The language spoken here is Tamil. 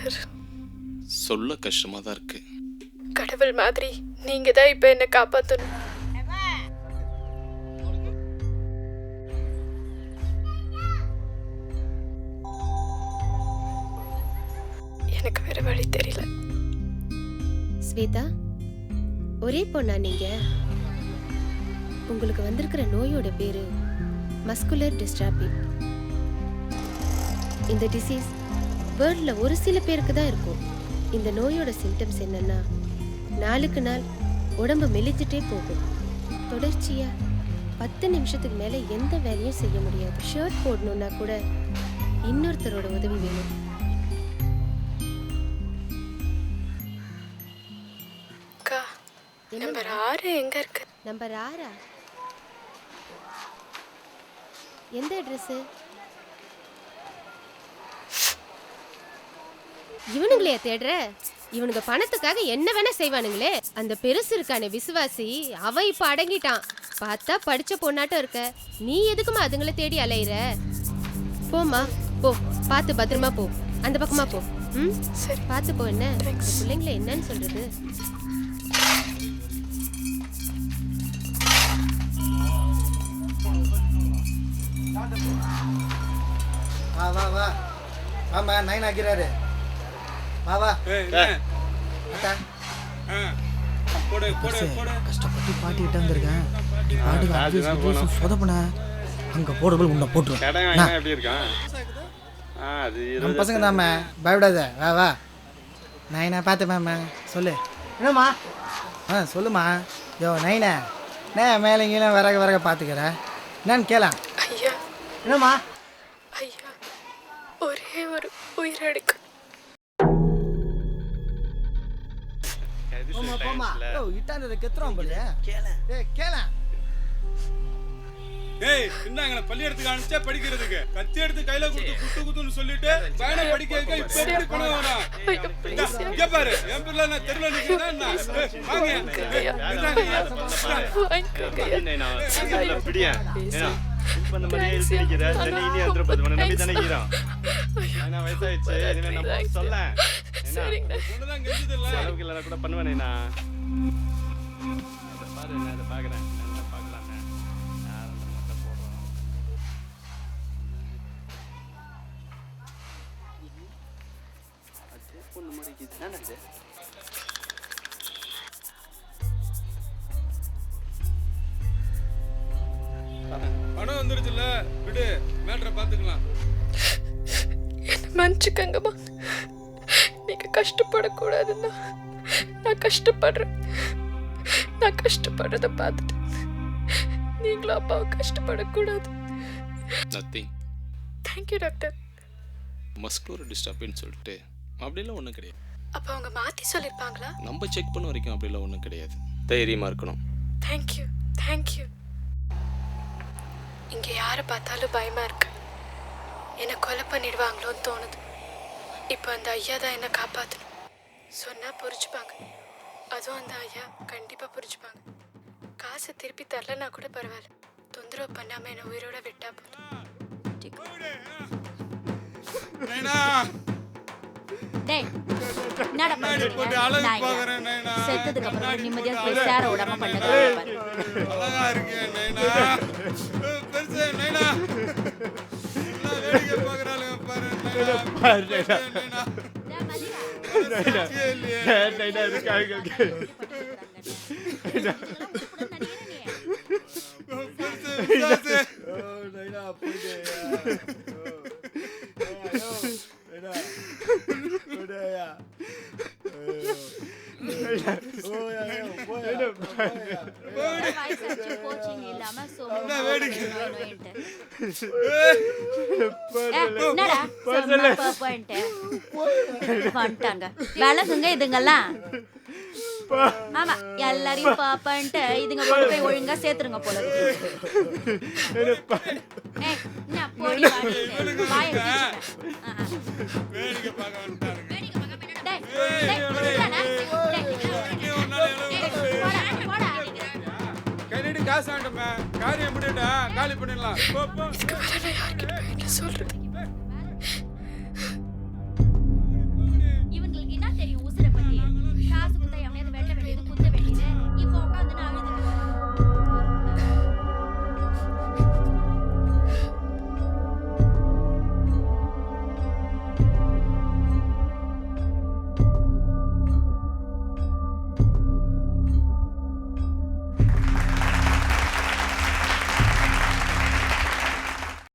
டாக்டர். சொல்ல கஷ்டமாக தான் இருக்கு. கடவுள் மாதிரி நீங்க தான் இப்ப என்ன காப்பாத்தணும். எனக்கு வேற வழி தெரியல. ஸ்வேதா, ஒரே பொண்ணா நீங்க? உங்களுக்கு வந்திருக்கிற நோயோட பேரு மஸ்குலர் டிஸ்ட்ராபி. இந்த டிசீஸ் வேர்ல்ட்ல ஒரு சில பேருக்கு தான் இருக்கும். இந்த நோயோட சிம்டம்ஸ் என்னன்னா, நாளுக்கு நாள் உடம்பு மெலிஞ்சிட்டே போகும். தொடர்ச்சியா 10 நிமிஷத்துக்கு மேல எந்த வேலையும் செய்ய முடியாது. ஷர்ட் போடணும்னா கூட இன்னொருத்தரோட உதவி வேணும். அக்கா, நம்பர் 6 எங்க இருக்கு? நம்பர் 6 எந்த அட்ரஸ்? இவனுங்களையா தேடுற? இவனுங்க பணத்துக்காக என்ன வேணா செய்வானுங்களே. அந்த பெருசு இருக்கானே விசுவாசி, அவன் இப்ப அடங்கிட்டான். பார்த்தா படிச்ச பொண்ணாட்டம் இருக்க. நீ எதுக்குமா அதுங்களை தேடி அலையிற? போம்மா போ, பார்த்து பத்திரமா போ. அந்த பக்கமா போ. சரி, பார்த்து போ. என்ன பிள்ளைங்களை என்னன்னு சொல்றது? வா வா வா ஆமா, நைன் ஆக்கிறாரு. வா வா கஷ்டப்பட்டு பாட்டி கிட்ட வந்திருக்கேன். நீ பாட்டுக்கு சொதப்பன அங்க போடுறது உன்னை போட்டுருவேன். நம்ம பசங்க தாம்மா, பயப்படாத. வா வா நைனா பார்த்துப்பேம்மா. சொல்லு என்னம்மா. சொல்லுமா. யோ நைனா, நான் மேலே கீழே விறக பார்த்துக்கிறேன். என்னன்னு கேளா. ஐயா. என்னம்மா. ஐயா, ஒரே ஒரு உயிரெடுக்கு. போமா இட்டாண்டத கெத்துறோம் போலயே. கேளா. ஏய், என்னங்க பள்ளியிடத்துக்கு அனுப்பிச்சா படிக்கிறதுக்கு கத்தி எடுத்து கையில கொடுத்து குத்துன்னு சொல்லிட்டு பையனை படிக்க வைக்க இப்ப எப்படி பணம் வரும்? இங்க பாரு, என் பிள்ளை நான் தெருல நிக்கிறேன். பணம் வந்துருச்சுல்ல, விடு, மேட்டரை பாத்துக்கலாம். என்ன மன்னிச்சுக்கங்கம்மா. நீங்க கஷ்டப்படக்கூடாதுன்னா நான் கஷ்டப்படுறேன். நான் கஷ்டப்படுறத பார்த்துட்டு நீங்களும் அப்பாவை கஷ்டப்படக்கூடாது. Nothing. Thank you doctor. Muscular disturbance சொல்லிட்டு அப்படிலாம் ஒன்றும் கிடையாது. அப்போ அவங்க மாற்றி சொல்லியிருப்பாங்களா? நம்ம செக் பண்ண வரைக்கும் அப்படிலாம் ஒன்றும் கிடையாது. தைரியமாக இருக்கணும். Thank you thank you. இங்கே யாரை பார்த்தாலும் பயமாக இருக்கு. என்னை கொலை பண்ணிடுவாங்களோன்னு தோணுது. இப்போ அந்த ஐயா தான் என்னை காப்பாற்றணும். சொன்னால் புரிஞ்சுப்பாங்க. அதுவும் அந்த ஐயா கண்டிப்பாக புரிஞ்சுப்பாங்க. காசை திருப்பி தரலன்னா கூட பரவாயில்ல. தொந்தரவு பண்ணாமல் என்னை உயிரோட விட்டா போதும். செத்ததுக்கு அப்புறம் நிம்மதியா போய் சேர விடாம பண்ணுங்க. அழகா இருக்கு நைனா. பெருசு நைனா. வேடிக்கை பார்க்கறாளுங்க பாரு நைனா. நைனா இருக்காங்க. பெருசு நைனா போயிடு. விலகுங்க இதுங்கெல்லாம். ஆமா, எல்லாரையும் பாப்பான்ட்டு இதுங்க கொண்டு போய் ஒழுங்கா சேர்த்துருங்க போல. காசு ஆண்டமே காரியம் பண்ணிட்டா காலி பண்ணிடலாம். யார்கிட்ட சொல்றேன்?